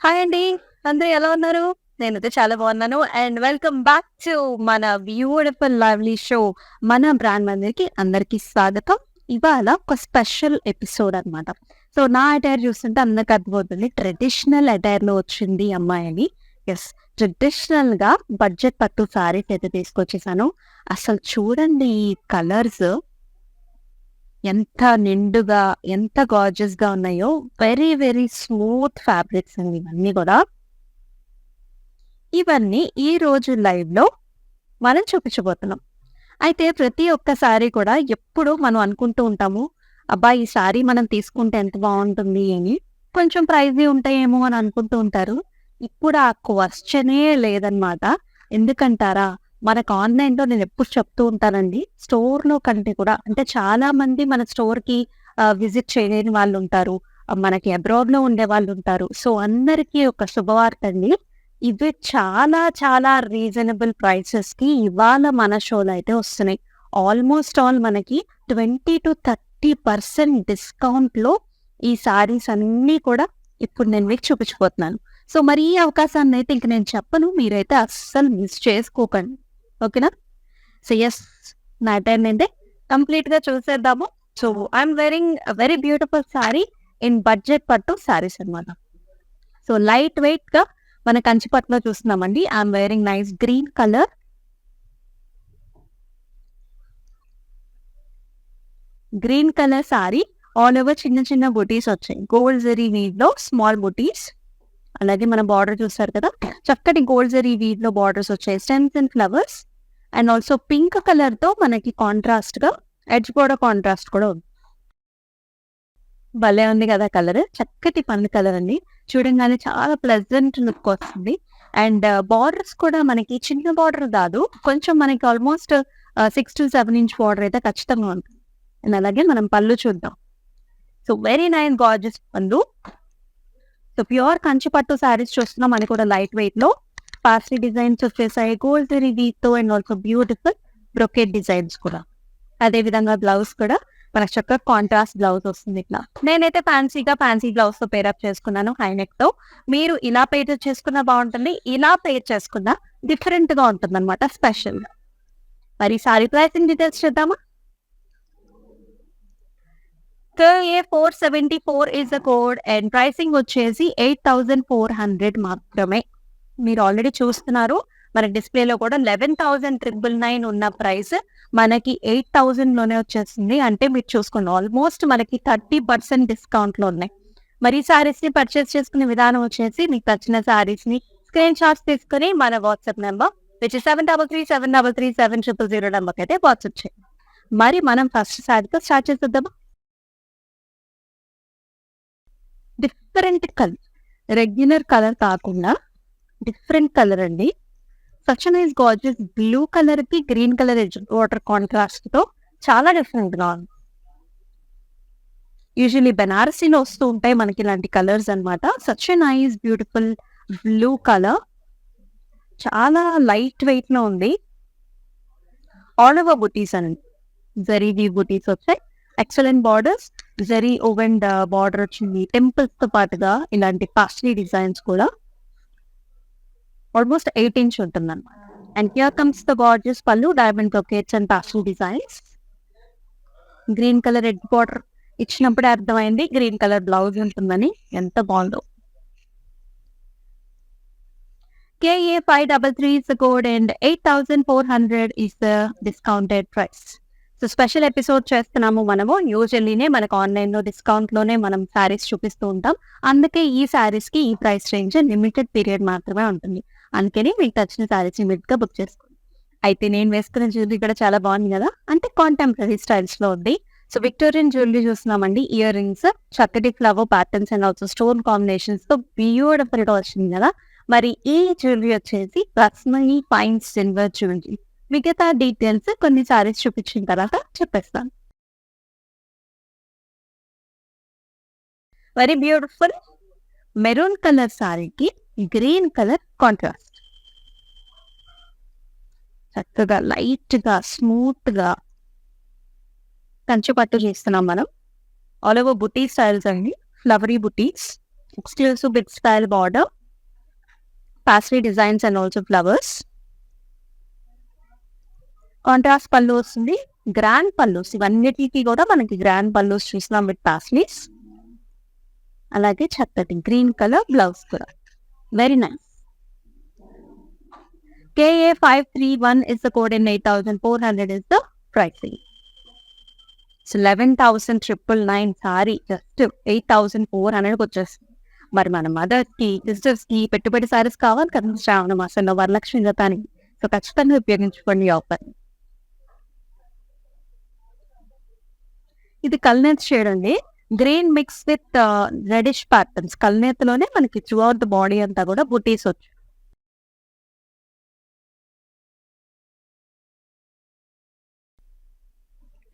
Hi అండి. అందరూ ఎలా ఉన్నారు? నేనైతే చాలా బాగున్నాను. అండ్ వెల్కమ్ బ్యాక్ టు మన బ్యూటిఫుల్ లవ్లీ షో 'మన బ్రాండ్ మందిర్‌కి' అందరికీ స్వాగతం. ఇవాళ ఒక స్పెషల్ ఎపిసోడ్ అన్నమాట. సో, నా అటైర్ చూస్తుంటే అందరికి అర్థమవుతుంది. ట్రెడిషనల్ అటైర్‌లో వచ్చింది ఈ అమ్మాయి అని. యెస్. ట్రెడిషనల్‌గా బడ్జెట్ పట్టు సారీస్ అయితే తీసుకొచ్చేసాను. అసలు చూడండి ఈ కలర్స్ ఎంత నిండుగా, ఎంత గార్జియస్‌గా ఉన్నాయో. వెరీ, వెరీ స్మూత్ ఫ్యాబ్రిక్స్ అండి ఇవన్నీ గూడా. ఇవన్నీ ఈ రోజు లైవ్‌లో మనం చూపించబోతున్నాం. అయితే ప్రతి ఒక్క సారీ కూడా ఎప్పుడూ మనం అనుకుంటూ ఉంటాము. అబ్బా! ఈ సారీ మనం తీసుకుంటే ఎంత బావుంటుంది అని. కొంచెం ప్రైజీ ఉంటాయేమో అని అనుకుంటూ ఉంటారు. ఇప్పుడు ఆ క్వెషనే లేదనమాట. ఎందుకంటారా? మనకు ఆన్‌లైన్‌లో నేనెప్పుడు చెప్తూ ఉంటానండి. స్టోర్‌లో కంటే కూడా అంటే చాలామంది మన స్టోర్‌కి విజిట్ చేయలేని వాళ్ళుంటారు. మనకి అబ్రాడ్‌లో ఉండేవాళ్ళుంటారు. సో, అందరికీ ఒక శుభవార్త అండి. ఇవి చాలా చాలా రీజనబుల్ ప్రైసెస్‌కి ఇవాళ మన షోలో అయితే వస్తున్నాయి. ఆల్మోస్ట్ ఆల్ మనకి 20-30% డిస్కౌంట్‌లో ఈ సారీస్ అన్నీ కూడా ఇప్పుడు నేను మీకు చూపించబోతున్నాను. సో, మరి ఈ అవకాశాన్నయితే ఇంక నేను చెప్పను. మీరైతే అస్సలు మిస్ చేసుకోకండి. ఓకేనా? So, yes. నా అటైర్‌ని అయితే కంప్లీట్‌గా చూసేద్దాము. So, I'm wearing a very beautiful sorry in budget పట్టు సారీస్ అన్నమాట. సో, లైట్ వెయిట్‌గా మన కంచి పట్టులో చూస్తున్నామండి. I'm wearing nice green colour. Green colour sorry all over చిన్న చిన్న బుటీస్ వచ్చాయి. గోల్డ్ జరీ వీవ్‌లో స్మాల్ బుటీస్. అలాగే మన బార్డర్ చూసారు కదా! చక్కటి గోల్డ్ జరీ వీవ్‌లో బార్డర్స్ వచ్చాయి. Stems and flowers and also pink కలర్‌తో మనకి కాంట్రాస్ట్‌గా ఎడ్జ్ బోర్డర్ కాంట్రాస్ట్ కూడా ఉంది. భలే ఉంది కదా కలర్. చక్కటి పండు కలర్ అండి. చూడంగానే చాలా ప్లెజెంట్ లుక్ వస్తుంది. అండ్ బార్డర్స్ కూడా మనకి చిన్న బార్డర్ కాదు. కొంచెం మనకి ఆల్మోస్ట్ 6-7 ఇంచ్ బార్డర్ అయితే ఖచ్చితంగా ఉంటుంది. అండ్ అలాగే మనం పళ్ళు చూద్దాం. సో, వెరీ నైస్ గార్జియస్ పళ్ళు. సో, ప్యూర్ కంచి పట్టు సారీస్ చూస్తున్నాం. అది కూడా లైట్ వెయిట్‌లో. పాస్లీ డిజైన్స్ వచ్చేసాయి. గోల్డ్ జరీ వీవ్‌తో and also beautiful brocade designs కూడా. అదే విధంగా బ్లౌజ్ కూడా మనకు చక్కగా కాంట్రాస్ట్ బ్లౌజ్ వస్తుంది ఇట్లా. నేనైతే ఫ్యాన్సీ బ్లౌజ్‌తో పేరప్ చేసుకున్నాను హై నెక్‌తో. మీరు ఇలా పేర్ చేసుకున్నా బావుంటుంది. ఇలా పేర్ చేసుకున్నా డిఫరెంట్‌గా ఉంటుందన్నమాట స్పెషల్‌గా. మరి సారీ ప్రైసింగ్ డీటెయిల్స్ చూద్దామా? KA 474 is the code and pricing వచ్చేసి 8,400 మాత్రమే. మీరు ఆల్రెడీ చూస్తున్నారు. మన డిస్‌ప్లేలో కూడా 11,999 ఉన్న ప్రైస్ మనకి 8,000లోనే వచ్చేస్తుంది. అంటే మీరు చూసుకోండి ఆల్మోస్ట్ మనకి 30% డిస్కౌంట్‌లో ఉన్నాయి. మరి ఈ సారీస్‌ని పర్చేస్ చేసుకునే విధానం వచ్చేసి మీకు నచ్చిన సారీస్‌ని స్క్రీన్ షాట్స్ తీసుకొని మన వాట్సాప్ నంబర్ విచ్ ఇస్ 7337337000 నంబర్‌కైతే వాట్సాప్ చేయండి. మరి మనం ఫస్ట్ సారీతో స్టార్ట్ చేసేద్దామా? Different colour. రెగ్యులర్ కలర్ కాకుండా డిఫరెంట్ కలర్ అండి. సచ్ నైస్ గార్జియస్ బ్లూ కలర్‌కి గ్రీన్ కలర్ ఎడ్జ్ వాటర్ కాంట్రాస్ట్‌తో చాలా డిఫరెంట్‌గా ఉంది. యూజువల్లీ బెనారసీలో వస్తూ ఉంటాయి మనకి ఇలాంటి కలర్స్ అన్నమాట. Such a nice beautiful blue colour. చాలా లైట్ వెయిట్‌లో ఉంది. ఆల్ ఓవర్ బుటీస్ అండి. జరీ వీవ్ బుటీస్ వచ్చాయి. Excellent borders. జరీ ఓవెన్ బార్డర్ వచ్చింది. టెంపుల్స్‌తో పాటుగా ఇలాంటి పాస్లీ డిజైన్స్ కూడా. ఆల్మోస్ట్ 8 ఇంచ్ ఉంటుందన్నమాట. And here comes the gorgeous పళ్ళు, diamond brocades and pastel designs. Green colour edge border ఇచ్చినప్పుడే అర్థమైంది గ్రీన్ కలర్ బ్లౌజ్ ఉంటుందని. ఎంత బాగుందో. KA 533 is the code and 8,400 is the discounted price. So, special episode చేస్తున్నాము మనము. యూజువల్లీనే మనకు ఆన్‌లైన్‌లో డిస్కౌంట్‌లోనే మనం సారీస్ చూపిస్తూ ఉంటాం. అందుకే ఈ సారీస్‌కి ఈ ప్రైస్ రేంజ్ లిమిటెడ్ పీరియడ్ మాత్రమే ఉంటుంది. అందుకని మీకు నచ్చిన సారీస్ ఇమ్మీడియేట్‌గా బుక్ చేసుకోండి. అయితే నేను వేసుకున్న జ్యువెలరీ కూడా చాలా బాగుంది కదా! అంటే కాంటెంపరరీ స్టైల్స్‌లో ఉంది. సో, విక్టోరియన్ జ్యువెలరీ చూస్తున్నామండి. ఇయర్ రింగ్స్, చక్కటి flower patterns and also stone కాంబినేషన్స్‌తో బ్యూటిఫుల్‌గా వచ్చింది కదా! మరి ఈ జ్యువెలరీ వచ్చేసి రస్మయి ఫైన్ సిల్వర్ జ్యువెలరీ. మిగతా డీటెయిల్స్ కొన్ని సారీస్ చూపించిన తర్వాత చెప్పేస్తాను. వెరీ బ్యూటిఫుల్ మెరూన్ కలర్ సారీకి గ్రీన్ కలర్ కాంట్రాస్ట్. చక్కగా లైట్‌గా, స్మూత్‌గా కంచి పట్టు చేస్తున్నాం మనం. ఆల్ ఓవర్ బుటీ స్టైల్స్ అండి. ఫ్లవరీ బుటీస్ exclusive big style border, paisley designs and also flowers. Contrast పళ్ళు వస్తుంది, గ్రాండ్ పల్లూస్. ఇవన్నిటికి కూడా మనకి గ్రాండ్ పల్లూస్ చూసినాం విత్ పాస్లీస్. అలాగే చక్కటి గ్రీన్ కలర్ బ్లౌజ్ కూడా very nice. KA531 is the code and 8,400 is the pricing. So 11,999 sorry just 8,400 వచ్చేస్తుంది. మరి మన మదర్స్ కి సిస్టర్స్ కి పెట్టుబడి సారీస్ కావాలి కదా శ్రావణ మాసంలో వరలక్ష్మి వ్రతానికి. సో ఖచ్చితంగా ఉపయోగించుకోండి ఆఫర్. ఇది కల్నేత్ షేడ్ అండి, green mix with reddish patterns. కల్నేత్లోనే మనకి త్రూ అవుట్ ద బాడీ అంతా కూడా బుటీస్ వచ్చాయి.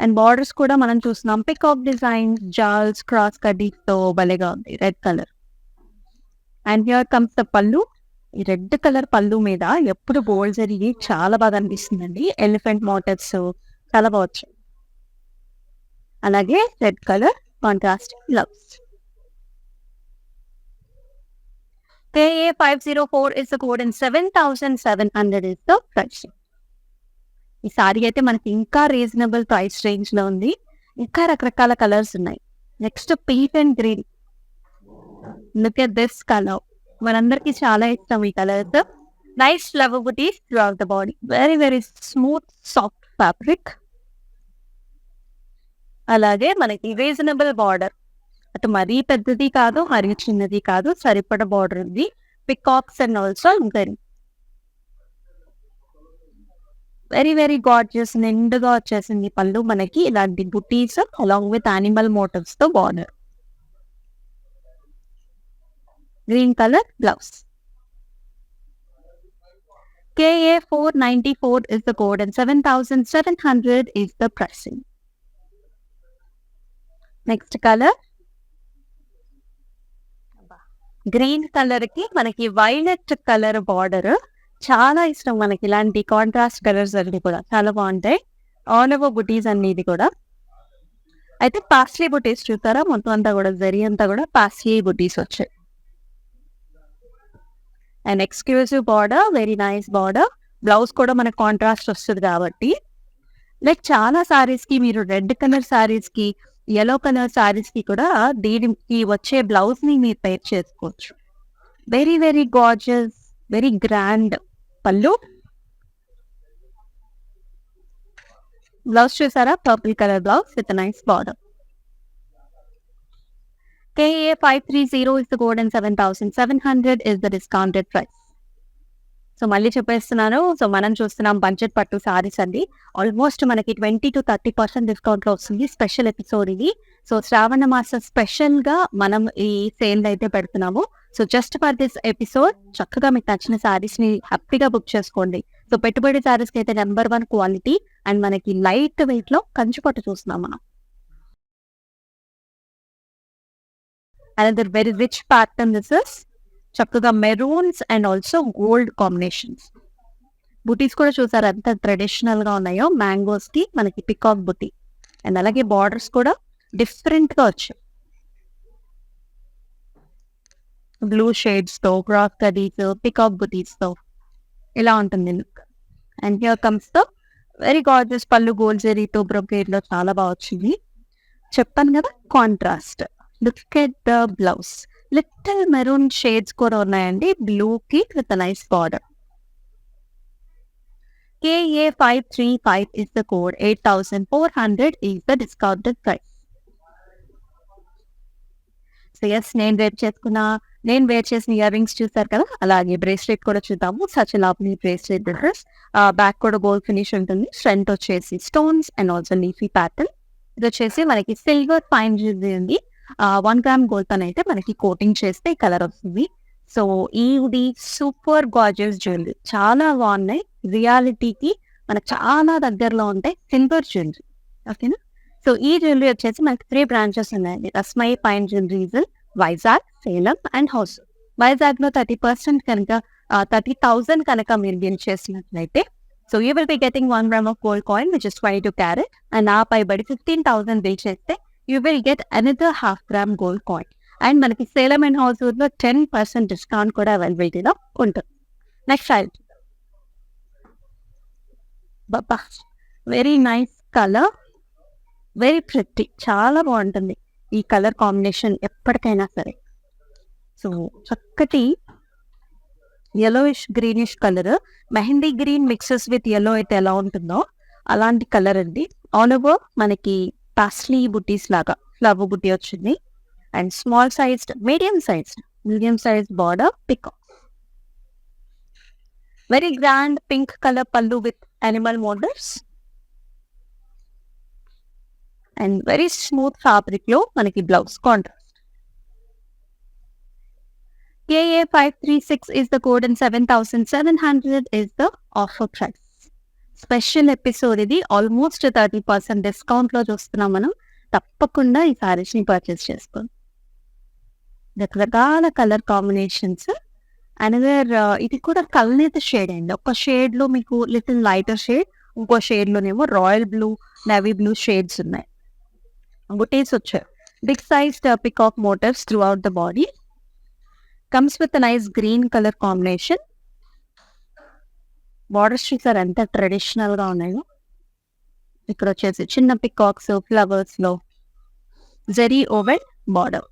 అండ్ బార్డర్స్ కూడా మనం చూస్తున్నాం పికాక్ డిజైన్, జాల్స్, క్రాస్ కడ్డీతో భలేగా ఉంది, red colour. And here comes the పళ్ళు. ఈ రెడ్ కలర్ పళ్ళు మీద ఎప్పుడు గోల్డ్ జరిగి చాలా బాగా అనిపిస్తుందండి. ఎలిఫెంట్ మోటివ్స్ చాలా బాగా. అలాగే red colour contrast blouse. KA504 is the code and 7,700 is the price. ఈ సారీ అయితే మనకి ఇంకా రీజనబుల్ ప్రైస్ రేంజ్ లో ఉంది. ఇంకా రకరకాల కలర్స్ ఉన్నాయి. Next peach and green. Look at this colour, మనందరికి చాలా ఇష్టం ఈ colours. Nice flower buttis through out the body, very very smooth soft fabric. అలాగే మనకి రీజనబుల్ బార్డర్, అటు మరీ పెద్దది కాదు మరీ చిన్నది కాదు, సరిపడ బార్డర్ ఉంది. Peacocks and also green, very very gorgeous నిండుగా వచ్చేసింది పళ్ళు మనకి. ఇలాంటి బుటీస్ అలాంగ్ విత్ యానిమల్ మోటివ్స్ తో border. Green colour blouse. KA494 is the code and 7,700 is the pricing. Next colour green colour కి మనకి వైలెట్ కలర్ బార్డర్ చాలా ఇష్టం మనకి. ఇలాంటి కాంట్రాస్ట్ కలర్స్ అన్ని కూడా చాలా బాగుంటాయి. ఆల్ ఓవర్ బుటీస్ అన్ని ఇది కూడా. అయితే పాస్లీ బుటీస్ చూస్తారా, మొత్తం అంతా కూడా జరీ అంతా కూడా పాస్లీ బుటీస్ వచ్చాయి. And exclusive border, very nice border. Blouse కూడా మనకు కాంట్రాస్ట్ వస్తుంది కాబట్టి లైక్ చాలా సారీస్ కి మీరు రెడ్ కలర్ సారీస్ కి, yellow కలర్ సారీస్ కి కూడా దీనికి వచ్చే బ్లౌజ్ ని మీరు పేర్ చేసుకోవచ్చు. Very very gorgeous, very grand పళ్ళు. బ్లౌజ్ చూసారా, purple colour blouse with nice border. KA530 is the code and 7,700 is the discounted price. So మళ్ళీ చెప్పేస్తున్నాను. సో మనం చూస్తున్నాం బడ్జెట్ పట్టు సారీస్ అండి. ఆల్మోస్ట్ మనకి 20 to 30% డిస్కౌంట్ లో వస్తుంది. స్పెషల్ ఎపిసోడ్ ఇది. సో శ్రావణ మాస స్పెషల్ గా మనం ఈ సేల్ అయితే పెడుతున్నాము. So just for this episode చక్కగా మీకు నచ్చిన సారీస్ ని హ్యాపీగా బుక్ చేసుకోండి. సో పెట్టుబడి సారీస్ కి అయితే నెంబర్ 1 క్వాలిటీ అండ్ మనకి లైట్ వెయిట్ లో కంచి పట్టు చూస్తున్నాం మనం. Another very rich pattern this is. చక్కగా maroons and also gold combinations. బుటీస్ కూడా చూసారు ఎంత ట్రెడిషనల్ గా ఉన్నాయో. మ్యాంగోస్ కి మనకి పికాక్ బుటీ అండ్ అలాగే బార్డర్స్ కూడా డిఫరెంట్ గా వచ్చాయి. బ్లూ షేడ్స్ తో, క్రాస్ కడీస్, పికాక్ బుటీస్ తో ఇలా ఉంటుంది లుక్. అండ్ హియర్ కమ్స్ తో వెరీ గార్జియస్ పళ్ళు గోల్డ్ జరీతో బ్రొకేడ్ లో చాలా బాగా వచ్చింది. చెప్పాను కదా contrast. Look at the blouse, little maroon shades కూడా ఉన్నాయండి బ్లూ కి with nice border. KA535 is the code, 8,400 is the discounted price. So yes, నేను వేర్ చేసిన ఇయర్ రింగ్స్ చూసారు కదా, అలాగే బ్రేస్లెట్ కూడా చూద్దాము. Such lovely bracelet dress. Back కూడా గోల్డ్ ఫినిష్ ఉంటుంది. ఫ్రంట్ వచ్చేసి stones and also leafy pattern. ఇది వచ్చేసి మనకి సిల్వర్ ఫైన్ జ్యువెలరీ ఉంది. 1 గ్రామ్ గోల్డ్ పైన అయితే మనకి కోటింగ్ చేస్తే ఈ కలర్ వస్తుంది. సో ఇది సూపర్ గార్జియస్ జ్యువెలరీ, చాలా బాగున్నాయి. రియాలిటీకి మనకు చాలా దగ్గరలో ఉంటాయి సిల్వర్ జ్యువెలరీ. ఓకేనా. సో ఈ జ్యువెలరీ వచ్చేసి మనకి 3 బ్రాంచెస్ ఉన్నాయండి. Rasmai fine jewelleries, Vizag, Salem and హౌస్. వైజాగ్ లో 30% కనుక 30,000 కనుక మీరు బిల్ చేసినట్లయితే so you will be getting 1 gram of gold coin which is 22 carat. And ఆ పైబడి 15,000 బిల్ చేస్తే you will get another 0.5 gram gold coin. And మనకి సేలం అండ్ హౌస్‌లో 10% డిస్కౌంట్ కూడా అవైలబిలిటీలో ఉంటుంది. నెక్స్ట్ స్టైల్ అబ్బబ్బా! Very nice colour. Very pretty. చాలా బావుంటుంది. ఈ కలర్ కాంబినేషన్ ఎప్పటికైనా సరే. సో, చక్కటి yellowish greenish colour. Mehndi green mixes with yellow అయితే ఎలా ఉంటుందో అలాంటి కలర్ అండి. ఆల్ ఓవర్ మనకి పాస్లీ బుట్టీస్ లాగా ఫ్లవర్ బుట్టి వచ్చింది. And medium sized border peacock. Very grand pink colour పల్లు with animal motifs. And very smooth fabric లో మనకి blouse contrast. KA536 is the code and 7,700 is the offer price. Special episode ఇది. Almost 30% discount లో చూస్తున్నాం మనం. తప్పకుండా ఈ సారీస్ ని పర్చేస్ చేసుకోండి. రకరకాల కలర్ కాంబినేషన్స్. అనదర్ ఇది కూడా కల్నేత షేడ్ అండి. ఒక షేడ్ లో మీకు లిటిల్ లైటర్ షేడ్, ఇంకో షేడ్ లోనేమో royal blue, navy blue shades ఉన్నాయి. బుటీస్ వచ్చాయి. Big size peacock motifs throughout the body. Comes with nice green colour combination. Borders చూసారు ఎంత ట్రెడిషనల్ గా ఉన్నాయో. ఇక్కడ వచ్చేసి చిన్న పికాక్స్ ఫ్లవర్స్ లో zari woven border.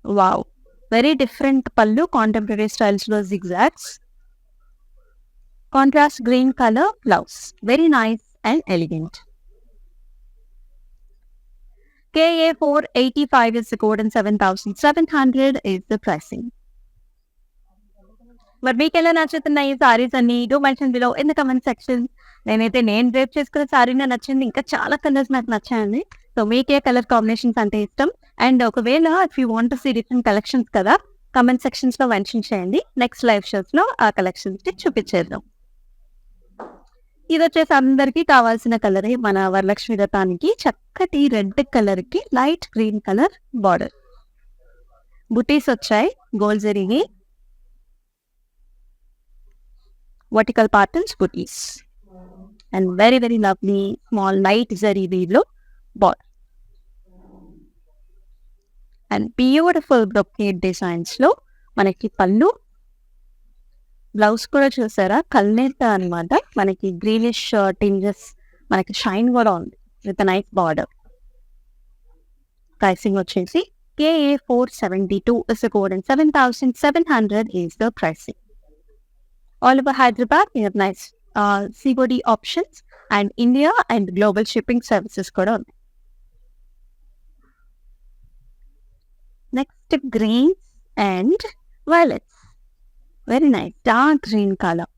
Wow, very different pallu, contemporary styles లో zigzags. Contrast green colour blouse. Very nice and elegant. KA485 is the code and 7,700 is the pricing. మరి మీకు ఎలా నచ్చుతున్నాయి ఈ సారీస్ అన్ని? Do mention below in the comment section. నేను drape చేసుకున్న సారీ నచ్చింది. ఇంకా చాలా కలర్స్ నాకు నచ్చాయండి. సో మీకే కలర్ కాంబినేషన్స్ అంటే ఇష్టం? అండ్ ఒకవేళ if you want to see different collections కదా, కమెంట్ సెక్షన్స్ లో మెన్షన్ చేయండి. నెక్స్ట్ లైవ్ షోస్ లో ఆ కలెక్షన్స్ ని చూపించేద్దాం. ఇది వచ్చేసి అందరికీ కావాల్సిన కలరే. మన వరలక్ష్మి రథానికి చక్కటి రెడ్ కలర్ కి లైట్ గ్రీన్ కలర్ బార్డర్. బుటీస్ వచ్చాయి గోల్డ్ జరీని. వర్టికల్ ప్యాటర్న్స్ బుటీస్. And very very lovely small light జరీ వీవ్లో border. And beautiful brocade designs లో మనకి పళ్ళు. బ్లౌజ్ కూడా చూసారా కల్నేత అనమాట. మనకి గ్రీనిష్ టింజెస్, మనకి షైన్ కూడా ఉంది విత్ నైస్ బార్డర్. ప్రైసింగ్ వచ్చేసి KA472 is the code and 7,700 is the pricing. All over Hyderabad we have nice COD options and India and global shipping services కూడా ఉన్నాయి. Next greens and violets. Very nice dark green colour.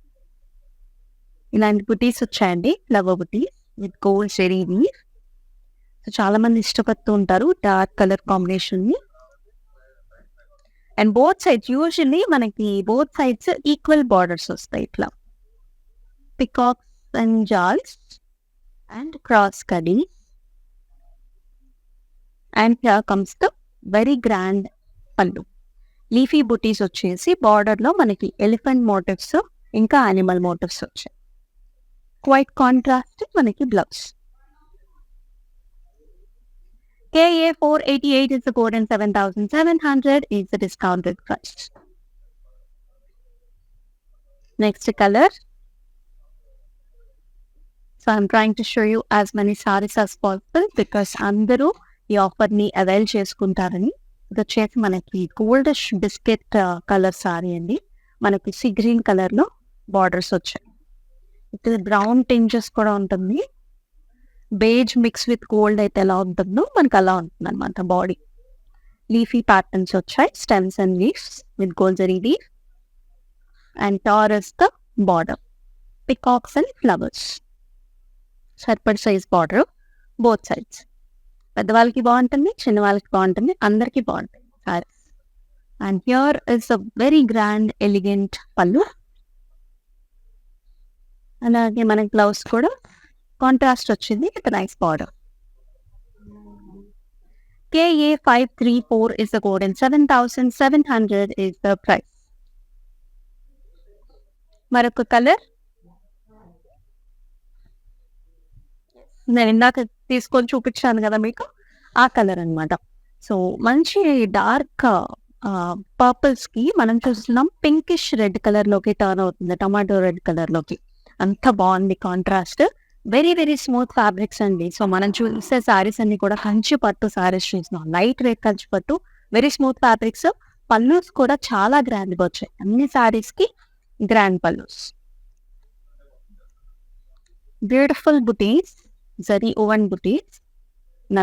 ఇలాంటి బుటీస్ వచ్చాయండి, flower బుటీస్ with gold జెరీ weave. So చాలా మంది ఇష్టపడుతూ ఉంటారు డార్క్ కలర్ కాంబినేషన్ ని. అండ్ బోత్ సైడ్స్ యూజువల్లీ మనకి బోత్ సైడ్స్ ఈక్వల్ బార్డర్స్ వస్తాయి. ఇట్లా పికాక్స్ అండ్ జాల్స్ అండ్ క్రాస్ కడీ. And here comes the very grand పళ్ళు. లీఫీ బుటీస్ వచ్చేసి బార్డర్ లో మనకి ఎలిఫెంట్ మోటివ్స్ ఇంకా యానిమల్ మోటివ్స్ వచ్చాయి. క్వైట్ కాంట్రాస్ట్ మనకి blouse. KA488 is the code and 7,700 is the discounted price. Next color. So I'm trying to show you as many sarees as possible because అందరూ ఈ offer ని avail చేసుకుంటారని. ఇది వచ్చేసి మనకి గోల్డిష్ బిస్కెట్ కలర్ సారీ అండి. మనకి సీ గ్రీన్ కలర్ లో బార్డర్స్ వచ్చాయి. ఇక్కడ బ్రౌన్ టింజెస్ కూడా ఉంటుంది. బేజ్ మిక్స్ విత్ గోల్డ్ అయితే ఎలా ఉంటుందో మనకు అలా ఉంటుంది అనమాట బాడీ. లీఫీ ప్యాటర్న్స్ వచ్చాయి, stems and leaves with gold జరీ leaf. And towards the border, peacocks and flowers. సర్పడ్ సైజ్ బార్డర్ బోత్ సైడ్స్. పెద్దవాళ్ళకి బాగుంటుంది, చిన్న వాళ్ళకి బాగుంటుంది, అందరికీ బాగుంటుంది sarees. And here is a very grand elegant పళ్ళు. అలాగే మనకి బ్లౌజ్ కూడా కాంట్రాస్ట్ వచ్చింది with nice border. KA534 is the code and 7,700 is the price. మరొక కలర్ నేను ఇందాక తీసుకొని చూపించాను కదా మీకు, ఆ కలర్ అనమాట. సో మంచి డార్క్ పర్పుల్స్ కి మనం చూస్తున్నాం పింకిష్ రెడ్ కలర్ లోకి టర్న్ అవుతుంది, టమాటో రెడ్ కలర్ లోకి. అంత బాగుంది contrast. Very very smooth fabrics అండి. సో మనం చూసే సారీస్ అన్ని కూడా కంచి పట్టు సారీస్ చూస్తున్నాం, లైట్ వెయిట్ కంచి పట్టు, వెరీ స్మూత్ ఫ్యాబ్రిక్స్. పల్లూస్ కూడా చాలా గ్రాండ్ గా వచ్చాయి, అన్ని సారీస్ కి గ్రాండ్ పల్లూస్. బ్యూటిఫుల్ బుటీస్, జరీ ఓవెన్ బుటీస్,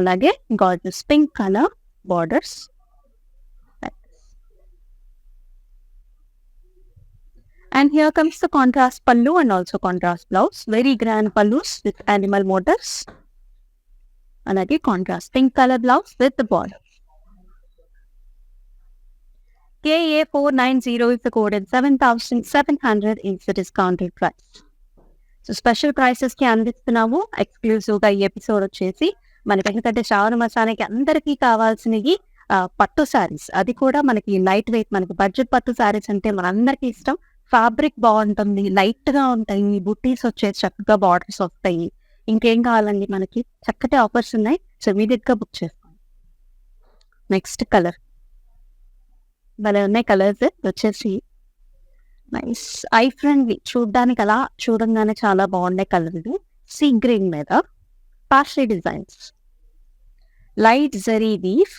అలాగే Gorges pink colour borders. And here comes the contrast pallu and also contrast blouse. Very grand pallus with animal motifs. Alage contrast pink color blouse with the border. KA490 is the code and 7,700 is the discounted price. So special prices ki అందిస్తున్నాము. Exclusive గా ఈ episode వచ్చేసి మనకి ఎందుకంటే శ్రావణ మాసానికి అందరికీ కావాల్సినవి పట్టు సారీస్, అది కూడా మనకి లైట్ వెయిట్, మనకి బడ్జెట్ పట్టు సారీస్ అంటే మనందరికీ ఇష్టం. ఫ్యాబ్రిక్ బాగుంటుంది, లైట్ గా ఉంటాయి, బుట్టీస్ వచ్చేసి చక్కగా బార్డర్స్ వస్తాయి. ఇంకేం కావాలండి, మనకి చక్కటి ఆఫర్స్ ఉన్నాయి. సో ఇమీడియట్ గా బుక్ చేసుకోండి. నెక్స్ట్ కలర్ భలే ఉన్నాయి కలర్స్. వచ్చేసి నైస్ ఐ ఫ్రెండ్లీ, చూడడానికి అలా చూడంగానే చాలా బాగుండే కలర్ ఇది. సీ గ్రీన్ మీద పాస్లీ డిజైన్స్, లైట్ జరీ weave,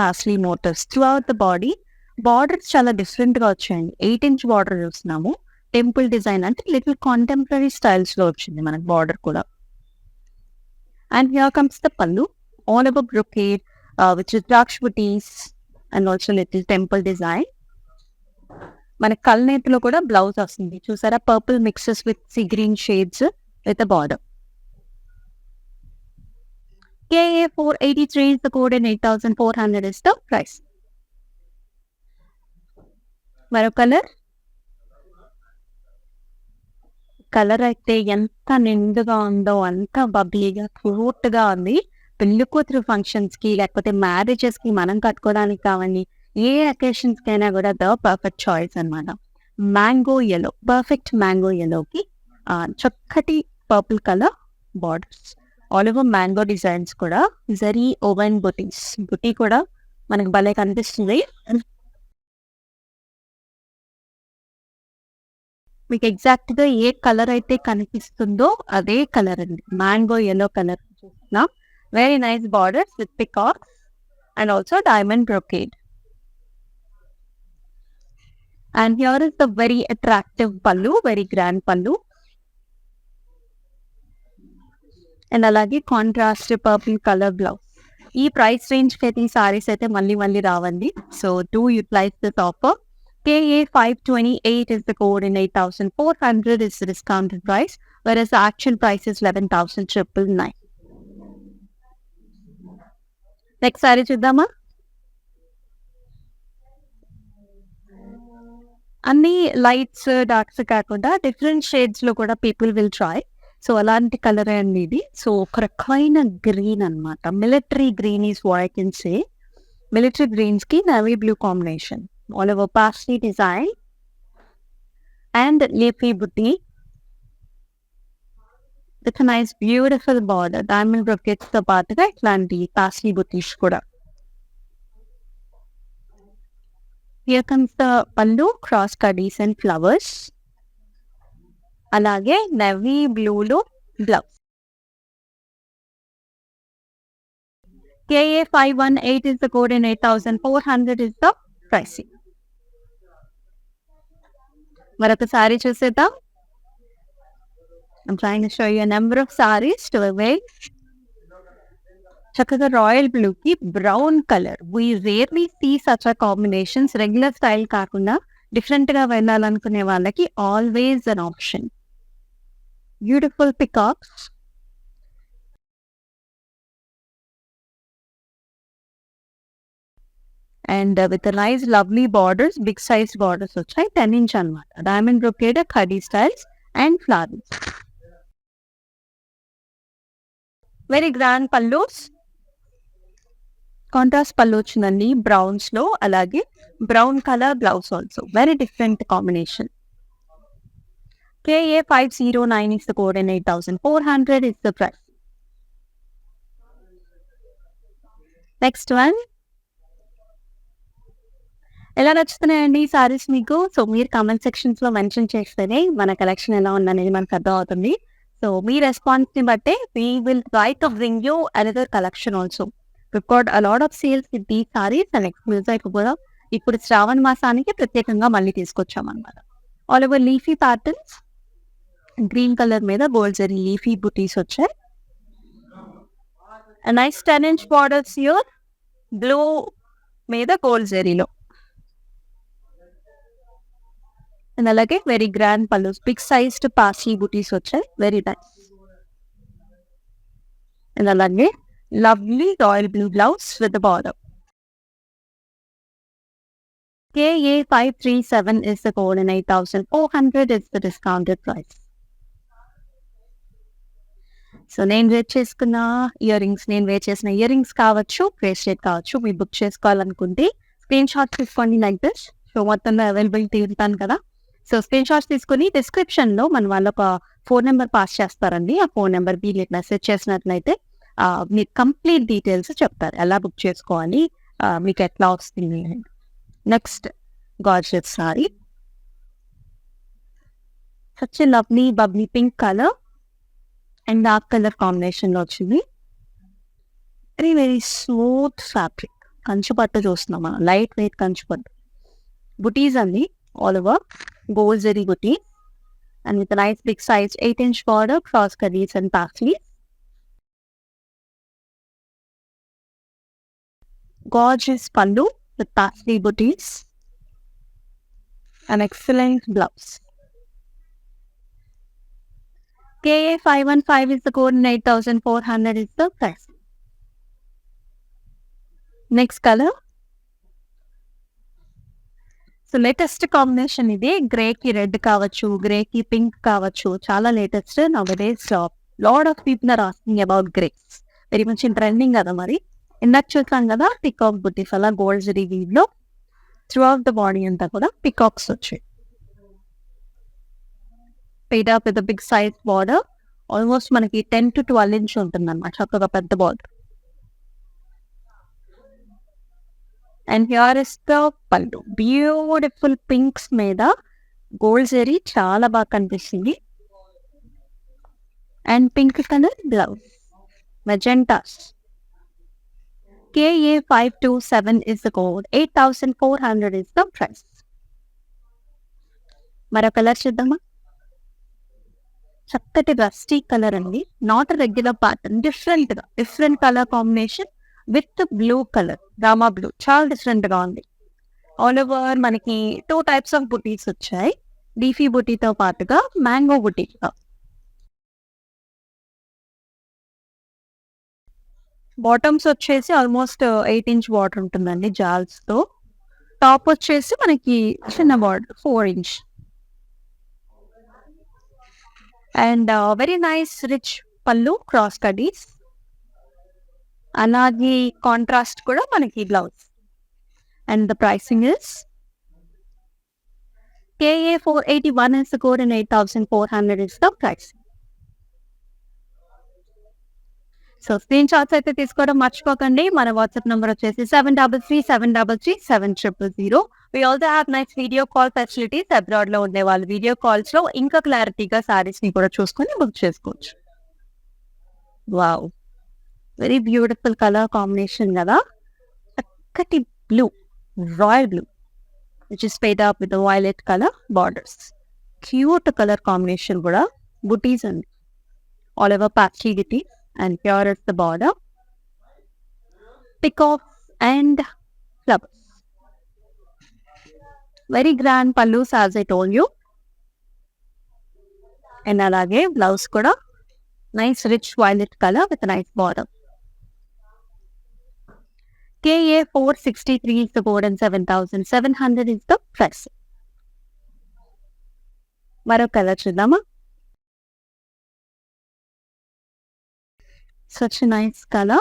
paisley motifs throughout the body. Borders చాలా డిఫరెంట్ గా వచ్చాయండి. 8 inch బార్డర్ చూస్తున్నాము, టెంపుల్ డిజైన్ అంటే లిటిల్ కాంటెంపరీ స్టైల్స్ లో వచ్చింది మనకి బార్డర్ కూడా. అండ్ హియర్ కమ్స్ ద పల్లు, all over brocade which is dark బుటీస్ and also little temple design. మన కల్నేతిలో కూడా బ్లౌజ్ వస్తుంది చూసారా, purple mixes with sea green shades with border. KA483 is the code and 8,400 is the price. మరో colour అయితే ఎంత నిండుగా ఉందో, అంత బబ్లీగా క్యూట్ గా ఉంది. పెళ్లి కూతురు ఫంక్షన్స్ కి లేకపోతే మ్యారేజెస్ కి మనం కట్టుకోవడానికి కావండి, ఏ అకేషన్స్ కైనా కూడా ద పర్ఫెక్ట్ చాయిస్ అనమాట. మ్యాంగో ఎల్లో, పర్ఫెక్ట్ మ్యాంగో ఎల్లోకి చక్కటి purple colour borders, all over mango designs కూడా, జరీ ఓవెన్ బుటీస్, బుటీ కూడా మనకు భలే కనిపిస్తుంది. మీకు ఎగ్జాక్ట్ గా ఏ కలర్ అయితే కనిపిస్తుందో అదే కలర్ అండి, మ్యాంగో ఎల్లో కలర్ చూస్తున్నా. Very nice borders with peacocks and also diamond brocade. And here is the very attractive pallu, very grand pallu. And అలాగే కాంట్రాస్ట్ పర్పుల్ కలర్ బ్లౌజ్. ఈ ప్రైస్ రేంజ్ కి అయితే ఈ సారీస్ అయితే మళ్ళీ మళ్ళీ రావండి. So do utilise this offer. KA528 is the code and 8,400 is the discounted price, whereas the actual price is 11,999. Next saree చూద్దామా. అన్ని లైట్స్ డార్క్స్ కాకుండా డిఫరెంట్ షేడ్స్ లో కూడా పీపుల్ విల్ ట్రై. సో అలాంటి కలర్ అండి ఇది. సో ఒక రకమైన గ్రీన్ అనమాట, military green is what I can say. Military greens కి navy blue combination, all over parsley design and leafy booty with a nice beautiful border. Diamond brocades తో పాటుగా ఇట్లాంటి parsley booties కూడా. Here comes the pallu, cross cuties and flowers. అలాగే navy blue లో blouse. KA518 is the code and 8,400 is the pricing. మరొక sorry చూసేద్దాం. I'm trying to show you a number of sarees to wear. చక్కగా royal blue కి brown colour. We rarely see such a combinations. Regular style కాకుండా different గా వెళ్ళాలనుకునే వాళ్ళకి always an option. Beautiful peacocks and with nice lovely borders, big size borders వచ్చాయి, 10 inch అనమాట. Diamond brocade, khadi styles and flowers. Very grand pallus. Contrast pallu వచ్చిందండి browns లో, అలాగే brown colour blouse also. Very different combination. KA509 is the code and 8,400 is the price. Next one, ఎలా నచ్చుతున్నాయండి ఈ సారీస్ మీకు? So, మీరు comment సెక్షన్స్‌లో mention చేస్తేనే మన కలెక్షన్ ఎలా ఉందనేది మనకు అర్థమవుతుంది. సో, మీ రెస్పాన్స్‌ని బట్టే we will try to bring you another collection also. We've got a lot of sales with these sarees and exclusive కూడా ఇప్పుడు శ్రావణ మాసానికి ప్రత్యేకంగా మళ్ళీ తీసుకొచ్చామన్నమాట. All over leafy patterns, green colour మీద గోల్డ్ జరీ లీఫీ బుటీస్ వచ్చాయి. నైస్ 10" బార్డర్స్ హియర్, బ్లూ మీద గోల్డ్ జరీలో. అండ్ అలాగే వెరీ గ్రాండ్ పల్లూస్, బిగ్ సైజ్డ్ పాసీ బుటీస్ వచ్చాయి. Very nice. అండ్ అలాగే lovely royal blue blouse with border. KA537 is the code and 8,400 is the discounted price. So నేను వేర్ చేసుకున్న నేను వేర్ చేసిన ఇయర్ రింగ్స్ కావచ్చు, బ్రేస్లెట్ కావచ్చు, మీరు బుక్ చేసుకోవాలనుకుంటే స్క్రీన్ షాట్ తీసుకోండి లైక్ దిస్. సో మొత్తంలో అవైలబిలిటీ ఉంటాను కదా. సో స్క్రీన్ షాట్స్ తీసుకుని డిస్క్రిప్షన్లో మన వాళ్ళు ఒక ఫోన్ నెంబర్ పాస్ చేస్తారండి. ఆ ఫోన్ నెంబర్ మీరు మెసేజ్ చేసినట్లయితే మీరు కంప్లీట్ డీటెయిల్స్ చెప్తారు, ఎలా బుక్ చేసుకోవాలి, మీకు ఎట్లా వస్తుంది. Next gorgeous saree, such lovely bubbly pink colour and dark colour కాంబినేషన్లో వచ్చింది. వెరీ వెరీ స్మూత్ ఫ్యాబ్రిక్, కంచు పట్టు చూస్తున్నాం మనం, లైట్ వెయిట్ కంచు పట్టు. బుటీస్ అండి all over gold zari buti and with nice big size 8" border, cross కరీస్ and paisleys. Gorgeous pallu with pastel booties. An excellent blouse. KA515 is the code and 8,400 is the price. Next color. So latest combination ఇది. గ్రేకి red కావచ్చు, గ్రేకి pink కావచ్చు, చాలా latest. Nowadays lot of people are asking about greys. Very much in trending కదా. మరి ఇందాక చూసాం కదా పికాక్ బుటీస్, అలా గోల్డ్ జరీ వీవ్ లో త్రూ అవుట్ ద బాడీ అంతా కూడా పికాక్స్ వచ్చాయి. Paired up with big size border, almost మనకి 10 to 12" ఉంటుంది అనమాట, చక్కగా పెద్ద బార్డర్. And here is the pallu, beautiful pinks మీద గోల్డ్ జరీ చాలా బాగా కనిపిస్తుంది. And pink colour blouse, magentas. KA527 is the code, 8,400 is the price. మరో కలర్ చూద్దామా. చక్కటి రస్టీ కలర్ అండి, not regular pattern, different colour combination with blue colour, Rama blue, చాలా డిఫరెంట్ గా ఉంది. ఆల్ ఓవర్ మనకి 2 types ఆఫ్ బుటీస్ వచ్చాయి, లీఫీ బుటీతో పాటుగా మ్యాంగో బుటీ. బాటమ్స్ వచ్చేసి ఆల్మోస్ట్ 8" బార్డర్ ఉంటుందండి జాల్స్ తో. టాప్ వచ్చేసి మనకి చిన్న border 4". And very nice rich పళ్ళు, క్రాస్ కడీస్, అలాగే కాంట్రాస్ట్ కూడా మనకి blouse. And the pricing is KA481 is the code and 8,400 is the price. So screen shots అయితే తీసుకోవడం మర్చిపోకండి. మన వాట్సాప్ నెంబర్ వచ్చేసి 7333733700. We also have nice video call facilities. Abroad లో ఉండే వాళ్ళు వీడియో కాల్స్ లో ఇంకా క్లారిటీగా సారీస్ ని కూడా చూసుకొని బుక్ చేసుకోవచ్చు. Wow, very beautiful colour combination కదా. చక్కటి blue, royal blue which is paid up with violet colour borders. Cute colour combination కూడా. బుటీస్ అండి all over patchy buti and here is the border, peacock and flowers. Very grand pallus as I told you. And alage blouse kuda nice rich violet color with a nice border. KA463 is the code and 7,700 is the price. Maro color chudama. Such a nice color,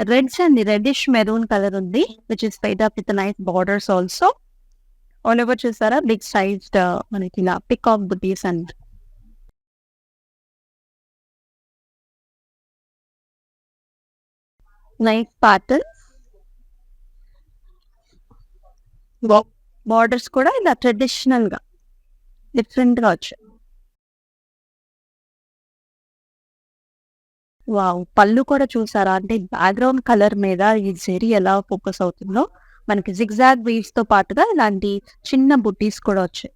reds and reddish maroon color undi, which is paid up with the nice borders also. All over chusara big sized manaki ila peacock booties and nice patterns. Borders కూడా ఇలా traditional గా different గా వచ్చాయి. Wow! పళ్ళు కూడా చూసారా? అంటే background colour మీద ఈ జెరీ ఎలా ఫోకస్ అవుతుందో, మనకి జిగ్‌జాగ్ వీవ్స్‌తో పాటుగా ఇలాంటి చిన్న బుట్టీస్ కూడా వచ్చాయి.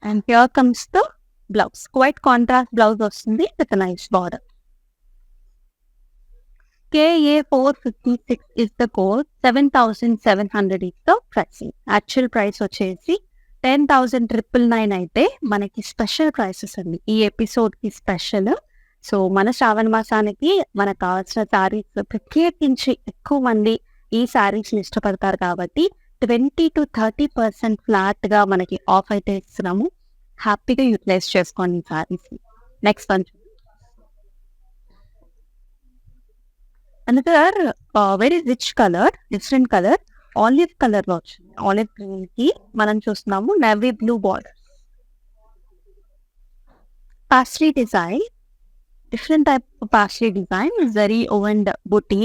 And here comes the blouse. Quite contrast blouse వస్తుంది with nice border. KA456 is the code. 7,700 is the pricing. Actual price వచ్చేసి 10,999 అయితే మనకి స్పెషల్ ప్రైసెస్ అండి. ఈ ఎపిసోడ్ కి స్పెషల్. సో మన శ్రావణ మాసానికి మనకు కావాల్సిన శారీస్ ప్రత్యేకించి ఎక్కువ మంది ఈ శారీస్ ని ఇష్టపడతారు కాబట్టి 20-30% ఫ్లాట్ గా మనకి ఆఫ్ అయితే ఇస్తున్నాము. హ్యాపీగా యూటిలైజ్ చేసుకోండి ఈ sarees. Next one. Another very rich colour, different colour, olive colour లో వచ్చింది. ఆలివ్ గ్రీన్ కి మనం చూస్తున్నాము navy blue border, paisley design, different type paisley design, జరీ ఓవెండ్ బుటీ,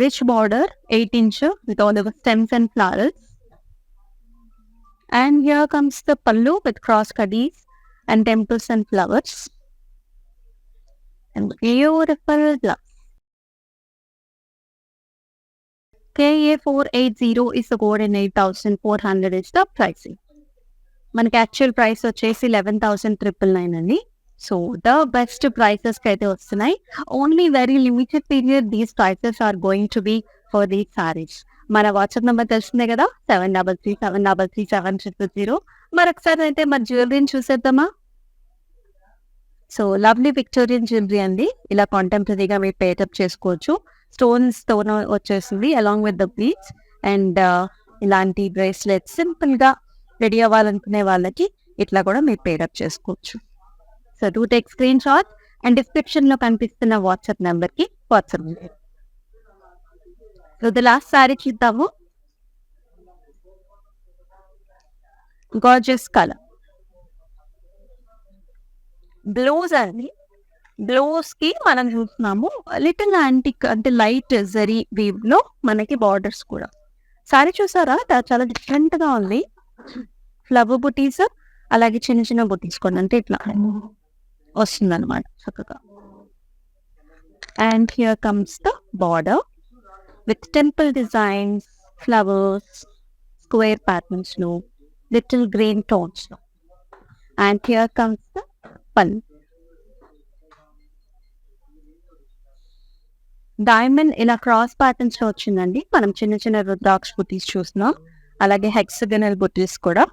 rich border 8 inch with all the stems and flowers. And here comes the pallu with cross kadis and temples and flowers. And beautiful blouse. KA480 is the code and 8,400 is the pricing. మనకి actual price వచ్చేసి 11,999 అండి. So the best prices కి అయితే వస్తున్నాయి. Only very limited period these prices are going to be for these sarees. మన WhatsApp number తెలిసిందే కదా, 7337337000. మరొకసారి అయితే మన జ్యువెలరీని చూసేద్దామా? సో లవ్లీ విక్టోరియన్ జ్యువెలరీ అండి. ఇలా కాంటెంపరీగా మీరు పేటప్ చేసుకోవచ్చు. స్టోన్స్ తో వచ్చేసింది along with the beads. And ఇలాంటి బ్రేస్లెట్ సింపుల్ గా రెడీ అవ్వాలనుకునే వాళ్ళకి ఇట్లా కూడా మీరు పేటప్ చేసుకోవచ్చు. So do take screen shot and description లో కనిపిస్తున్న వాట్సాప్ నెంబర్ కి వాట్సాప్ చేయండి. సో ద లాస్ట్ సారీ చూద్దాము. గార్జియస్ కలర్ బ్లౌజ్ అండి. బ్లౌజ్ కి మనం చూస్తున్నాము లిటిల్ యాంటిక్ అంటే లైట్ జరీ వీవ్ లో మనకి బార్డర్స్ కూడా. సారీ చూసారా, చాలా డిఫరెంట్ గా ఉంది. ఫ్లవర్ బుటీస్ అలాగే చిన్న చిన్న బుటీస్ కూడా అంటే ఇట్లా వస్తుంది అనమాట చక్కగా. And here comes the border with temple designs, flowers, square patterns లో, లిటిల్ గ్రీన్ టోన్స్ లో. అండ్ హియర్ కమ్స్ ద పల్. డైమండ్ ఇలా క్రాస్ ప్యాటర్న్స్ లో వచ్చిందండి. మనం చిన్న చిన్న రుద్రాక్ష బుటీస్ చూస్తున్నాం, అలాగే హెక్సగనల్ బుటీస్ కూడా.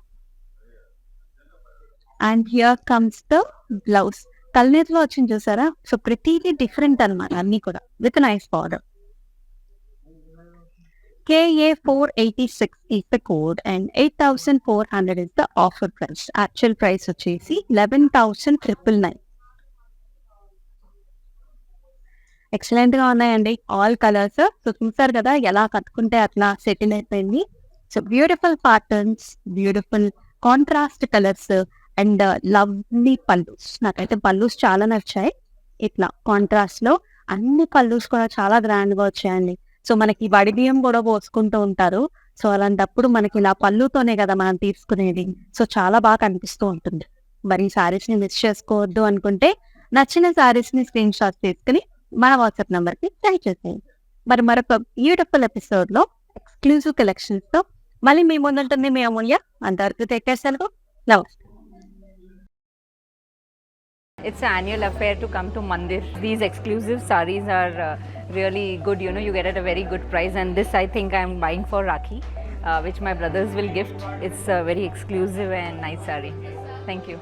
And here comes the blouse. కల్నేతిలో వచ్చింది చూసారా? సో ప్రతిదీ డిఫరెంట్ అనమాట అన్ని కూడా with nice border. KA486 is the code and 8,400 is the offer price. Actual price వచ్చేసి 11,999. ఎక్సలెంట్ గా ఉన్నాయండి ఆల్ కలర్స్. సో చూసారు కదా ఎలా కట్టుకుంటే అట్లా సెటిల్ అయిపోయింది. So beautiful patterns, beautiful contrast colours and lovely pallus. నాకైతే పల్లూస్ చాలా నచ్చాయి. ఇట్లా కాంట్రాస్ట్ లో అన్ని పల్లూస్ కూడా చాలా గ్రాండ్ గా వచ్చాయండి. సో మనకి వడి బియ్యం కూడా పోసుకుంటూ ఉంటారు. సో అలాంటప్పుడు మనకి ఇలా పళ్ళుతోనే కదా మనం తీసుకునేది. సో చాలా బాగా కనిపిస్తూ ఉంటుంది. మరి ఈ సారీస్ ని మిస్ చేసుకోవద్దు అనుకుంటే నచ్చిన సారీస్ ని స్క్రీన్ షాట్ తీసుకుని మన వాట్సాప్ నంబర్ కి సెండ్ చేసేయండి. మరి మరొక బ్యూటిఫుల్ ఎపిసోడ్ లో ఎక్స్క్లూజివ్ కలెక్షన్స్ తో మళ్ళీ మీ ముందుంటుంది మీ అమూల్య. అంతవరకు టేక్ కేర్. సెలవు. నమస్తే. It's an annual affair to come to Mandir. These exclusive sarees are really good. You know, you get at a very good price. And this, I think, I'm buying for Rakhi, which my brothers will gift. It's a very exclusive and nice saree. Thank you.